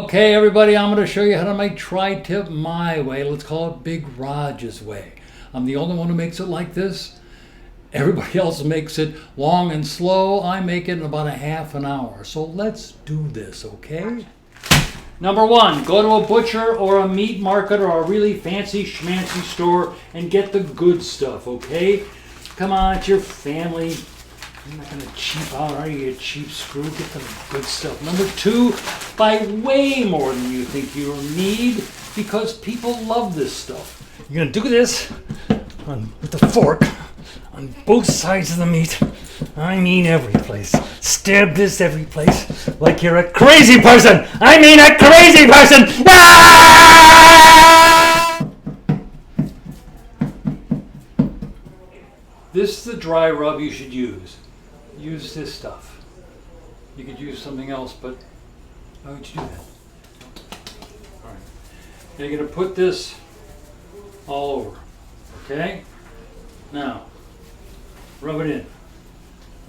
Okay, everybody, I'm going to show you how to make tri-tip my way. Let's call it Big Raj's way. I'm the only one who makes it like this. Everybody else makes it long and slow. I make it in about a half an hour. So let's do this, okay? Number one, go to a butcher or a meat market or a really fancy schmancy store and get the good stuff, okay? Come on, it's your family. You're not going to cheap out, are you, you cheap screw? Get the good stuff. Number two, buy way more than you think you need because people love this stuff. You're going to do this with the fork on both sides of the meat. I mean every place. Stab this every place like you're a crazy person. I mean a crazy person. Ah! This is the dry rub you should use. Use this stuff. You could use something else, but why would you do that? All right. Now you're going to put this all over. Okay? Now, rub it in.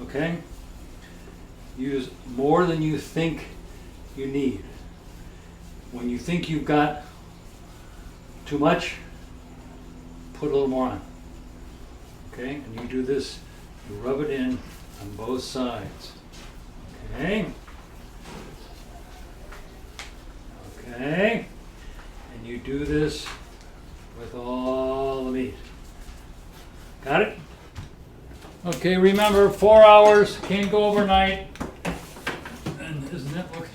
Okay? Use more than you think you need. When you think you've got too much, put a little more on. Okay? And you do this, you rub it in on both sides. Okay? Okay? And you do this with all the meat. Got it? Okay, remember 4 hours, can't go overnight. And isn't that look?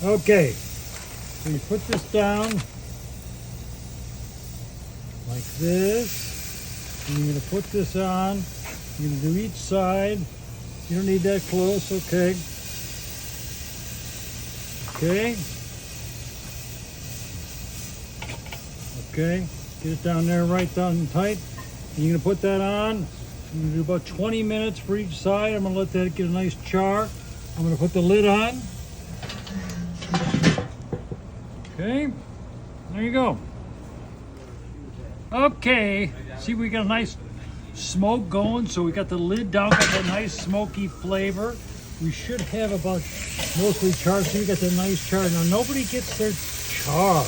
Okay, so you put this down like this. And you're going to put this on. You're going to do each side. You don't need that close, okay? Okay. Okay, get it down there right down tight. You're going to put that on. You're going to do about 20 minutes for each side. I'm going to let that get a nice char. I'm going to put the lid on. Okay, there you go. Okay, see we got a nice smoke going, so we got the lid down, got that nice smoky flavor. We should have about mostly char, so you got the nice char. Now nobody gets their char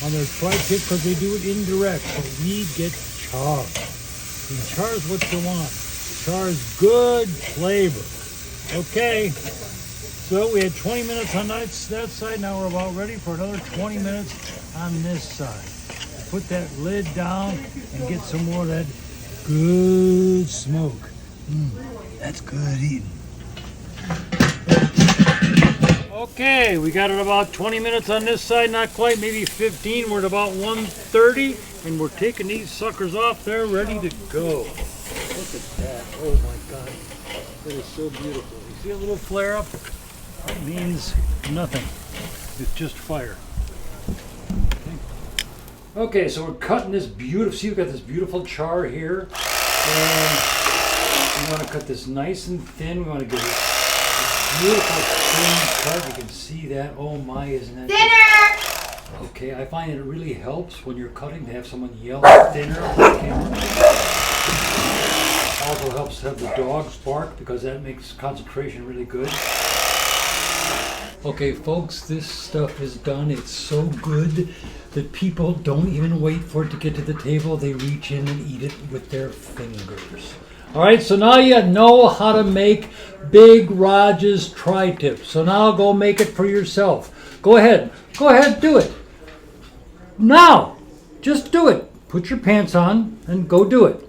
on their tri-tip because they do it indirect, so we get char. And char is what you want. Char is good flavor. Okay, so we had 20 minutes on that side. Now we're about ready for another 20 minutes on this side. Put that lid down and get some more of that good smoke. That's good eating. Okay, we got it about 20 minutes on this side, not quite, maybe 15. We're at about 1:30, and we're taking these suckers off. They're ready to go. Look at that. Oh my God. That is so beautiful. You see a little flare up? That means nothing. It's just fire. Okay, so we're cutting this beautiful, see we've got this beautiful char here, and we want to cut this nice and thin. We want to get this beautiful thin cut. You can see that. Oh my, isn't that thinner? Okay, I find it really helps when you're cutting to have someone yell thinner on the camera. Also helps to have the dogs bark because that makes concentration really good. Okay, folks, this stuff is done. It's so good that people don't even wait for it to get to the table. They reach in and eat it with their fingers. All right, so now you know how to make Big Raj's tri-tip. So now go make it for yourself. Go ahead, do it. Now, just do it. Put your pants on and go do it.